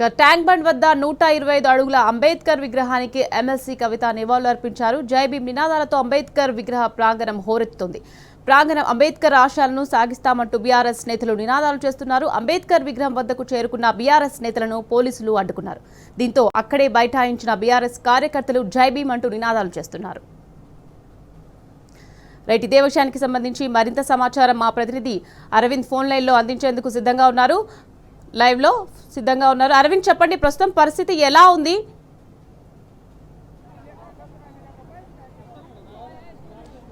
Tank bund వద్ద 125 అడుగుల అంబేద్కర్ విగ్రహానికి ఎమ్మెల్సీ కవిత నివాళులర్పించారు. జై భీమ్ నినాదాలతో అంబేద్కర్ విగ్రహ ప్రాంగణం హోరెత్తుతుంది. ప్రాంగణం అంబేద్కర్ ఆశయాలను సాగిస్తామంటూ బీఆర్ఎస్ నేతలు నినాదాలు చేస్తున్నారు. అంబేద్కర్ విగ్రహం వద్దకు చేరుకున్న బీఆర్ఎస్ నేతలను పోలీసులు అడ్డుకున్నారు. దీంతో అక్కడే బైఠాయించిన బీఆర్ఎస్ కార్యకర్తలు జై భీమ్ అంటూ నినాదాలు చేస్తున్నారు. రైట్, ఇదే విషయానికి సంబంధించి మరింత సమాచారం మా ప్రతినిధి అరవింద్ ఫోన్ లైన్లో అందించేందుకు సిద్ధంగా ఉన్నారు. అరవింద్, చెప్పండి, ప్రస్తుతం పరిస్థితి ఎలా ఉంది?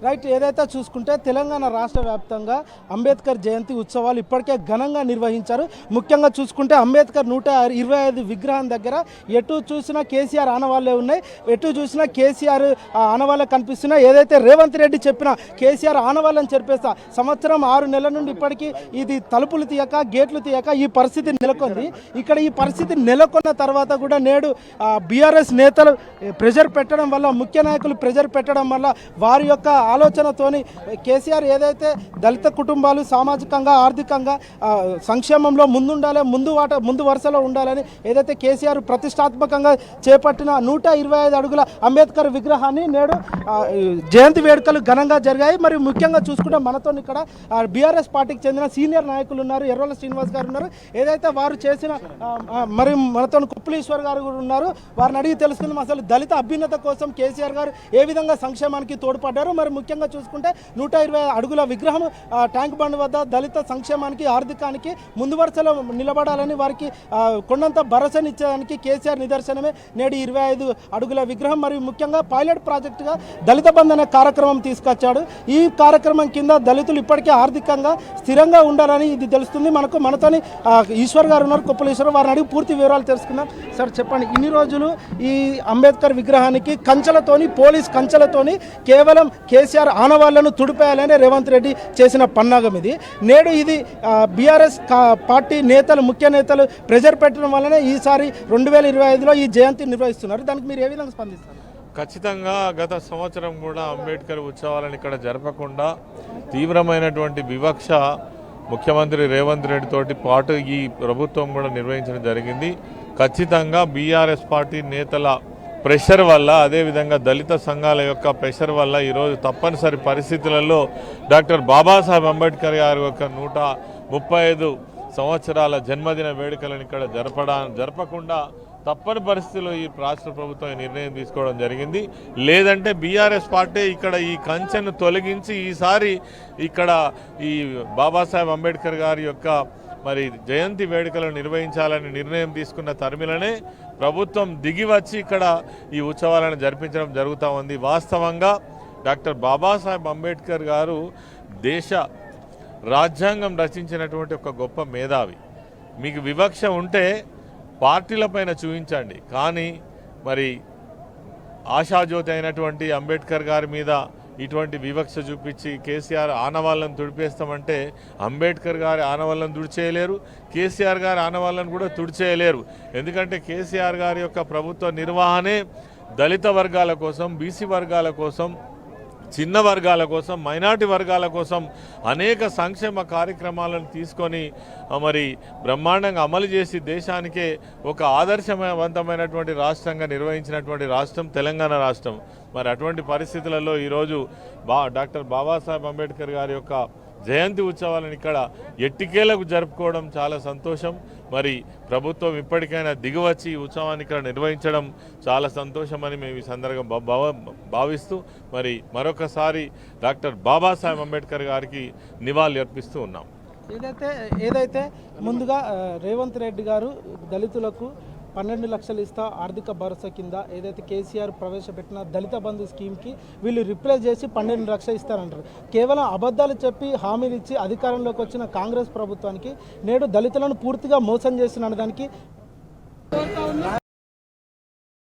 రైట్, ఏదైతే చూసుకుంటే తెలంగాణ రాష్ట్ర వ్యాప్తంగా అంబేద్కర్ జయంతి ఉత్సవాలు ఇప్పటికే ఘనంగా నిర్వహించారు. ముఖ్యంగా చూసుకుంటే అంబేద్కర్ 125 విగ్రహం దగ్గర ఎటు చూసినా కేసీఆర్ ఆనవాళ్ళే ఉన్నాయి. ఎటు చూసినా కేసీఆర్ ఆనవాళ్ళే కనిపిస్తున్నాయి. ఏదైతే రేవంత్ రెడ్డి చెప్పిన కేసీఆర్ ఆనవాళ్ళని చెప్పేస్తా సంవత్సరం 6 నెలల నుండి ఇప్పటికీ ఇది తలుపులు తీయక గేట్లు తీయక ఈ పరిస్థితి నెలకొంది. ఇక్కడ ఈ పరిస్థితి నెలకొన్న తర్వాత కూడా నేడు బీఆర్ఎస్ నేతలు ప్రెజర్ పెట్టడం వల్ల, ముఖ్య నాయకులు ప్రెజర్ పెట్టడం వల్ల వారి యొక్క ఆలోచనతోని కేసీఆర్ ఏదైతే దళిత కుటుంబాలు సామాజికంగా ఆర్థికంగా సంక్షేమంలో ముందుండాలి, ముందు వరుసలో ఉండాలని ఏదైతే కేసీఆర్ ప్రతిష్టాత్మకంగా చేపట్టిన 125 అడుగుల అంబేద్కర్ విగ్రహాన్ని నేడు జయంతి వేడుకలు ఘనంగా జరిగాయి. మరియు ముఖ్యంగా చూసుకుంటే మనతో ఇక్కడ బీఆర్ఎస్ పార్టీకి చెందిన సీనియర్ నాయకులు ఉన్నారు. ఎర్రోల శ్రీనివాస్ గారు ఉన్నారు. ఏదైతే వారు చేసిన మరి మనతో కుప్పలీశ్వర్ గారు కూడా ఉన్నారు. వారిని అడిగి తెలుసుకుందాం అసలు దళిత అభ్యున్నత కోసం కేసీఆర్ గారు ఏ విధంగా సంక్షేమానికి తోడ్పడ్డారు. మరి ముఖ్యంగా చూసుకుంటే 125 అడుగుల విగ్రహం ట్యాంక్ బండ్ వద్ద దళిత సంక్షేమానికి ఆర్థికానికి ముందు వరుసలో నిలబడాలని వారికి కొండంత భరోసానిచ్చేదానికి కేసీఆర్ నిదర్శనమే నేడు 25 అడుగుల విగ్రహం. మరియు ముఖ్యంగా పైలట్ ప్రాజెక్టుగా దళిత బంధు అనే కార్యక్రమం తీసుకొచ్చాడు. ఈ కార్యక్రమం కింద దళితులు ఇప్పటికే ఆర్థికంగా స్థిరంగా ఉండాలని ఇది తెలుస్తుంది. మనతోని ఈశ్వర్ గారు ఉన్నారు, కుప్పలీశ్వర్, వారిని అడిగి పూర్తి వివరాలు తెలుసుకుందాం. సార్ చెప్పండి, ఇన్ని రోజులు ఈ అంబేద్కర్ విగ్రహానికి పోలీస్ కంచెలతోని కేవలం కేసీఆర్ ఆనవాళ్లను తుడిపేయాలని రేవంత్ రెడ్డి చేసిన పన్నాగం ఇది. నేడు ఇది బీఆర్ఎస్ పార్టీ నేతలు, ముఖ్య నేతలు ప్రెజర్ పెట్టడం వల్లనే ఈసారి 2025లో ఈ జయంతి నిర్వహిస్తున్నారు. దానికి మీరు ఏ విధంగా స్పందిస్తారు? ఖచ్చితంగా గత సంవత్సరం కూడా అంబేద్కర్ ఉత్సవాలను ఇక్కడ జరపకుండా తీవ్రమైనటువంటి వివక్ష ముఖ్యమంత్రి రేవంత్ రెడ్డి తోటి పాటు ఈ ప్రభుత్వం కూడా నిర్వహించడం జరిగింది. ఖచ్చితంగా బీఆర్ఎస్ పార్టీ నేతల ప్రెషర్ వల్ల, అదేవిధంగా దళిత సంఘాల యొక్క ప్రెషర్ వల్ల ఈరోజు తప్పనిసరి పరిస్థితులలో డాక్టర్ బాబాసాహెబ్ అంబేద్కర్ గారి యొక్క 135 సంవత్సరాల జన్మదిన వేడుకలను ఇక్కడ జరపకుండా తప్పని పరిస్థితుల్లో ఈ రాష్ట్ర ప్రభుత్వం నిర్ణయం తీసుకోవడం జరిగింది. లేదంటే బీఆర్ఎస్ పార్టీ ఇక్కడ ఈ కంచెను తొలగించి ఈసారి ఇక్కడ ఈ బాబాసాహెబ్ అంబేద్కర్ గారి యొక్క మరి జయంతి వేడుకలను నిర్వహించాలని నిర్ణయం తీసుకున్న తరిమిలనే ప్రభుత్వం దిగి వచ్చి ఇక్కడ ఈ ఉత్సవాలను జరిపించడం జరుగుతూ ఉంది. వాస్తవంగా డాక్టర్ బాబాసాహెబ్ అంబేద్కర్ గారు దేశ రాజ్యాంగం రచించినటువంటి ఒక గొప్ప మేధావి. మీకు వివక్ష ఉంటే పార్టీలపైన చూపించండి, కానీ మరి ఆశాజ్యోతి అయినటువంటి అంబేద్కర్ గారి మీద ఇటువంటి వివక్ష చూపించి కేసీఆర్ ఆనవాళ్ళను తుడిపేస్తామంటే అంబేద్కర్ గారి ఆనవాళ్ళను తుడిచేయలేరు, కేసీఆర్ గారి ఆనవాళ్ళను కూడా తుడిచేయలేరు. ఎందుకంటే కేసీఆర్ గారి యొక్క ప్రభుత్వ నిర్వహణే దళిత వర్గాల కోసం, బీసీ వర్గాల కోసం, చిన్న వర్గాల కోసం, మైనార్టీ వర్గాల కోసం అనేక సంక్షేమ కార్యక్రమాలను తీసుకొని మరి బ్రహ్మాండంగా అమలు చేసి దేశానికే ఒక ఆదర్శవంతమైనటువంటి రాష్ట్రంగా నిర్వహించినటువంటి రాష్ట్రం తెలంగాణ రాష్ట్రం. మరి అటువంటి పరిస్థితులలో ఈరోజు డాక్టర్ బాబాసాహెబ్ అంబేద్కర్ గారి యొక్క జయంతి ఉత్సవాలను ఇక్కడ ఎట్టికేలకు జరుపుకోవడం చాలా సంతోషం. మరి ప్రభుత్వం ఇప్పటికైనా దిగివచ్చి ఈ ఉత్సవాన్ని ఇక్కడ నిర్వహించడం చాలా సంతోషమని మేము ఈ సందర్భంగా భావిస్తూ మరి మరొకసారి డాక్టర్ బాబాసాహెబ్ అంబేద్కర్ గారికి నివాళులు అర్పిస్తూ ఉన్నాం. ఏదైతే ముందుగా రేవంత్ రెడ్డి గారు దళితులకు 12 లక్షలు ఇస్తా ఆర్థిక భరోసా కింద ఏదైతే కేసీఆర్ ప్రవేశపెట్టిన దళిత బంధు స్కీమ్కి వీళ్ళు రిప్లేస్ చేసి 12 లక్షలు ఇస్తారంటారు. కేవలం అబద్ధాలు చెప్పి హామీలు ఇచ్చి అధికారంలోకి వచ్చిన కాంగ్రెస్ ప్రభుత్వానికి నేడు దళితులను పూర్తిగా మోసం చేస్తున్న దానికి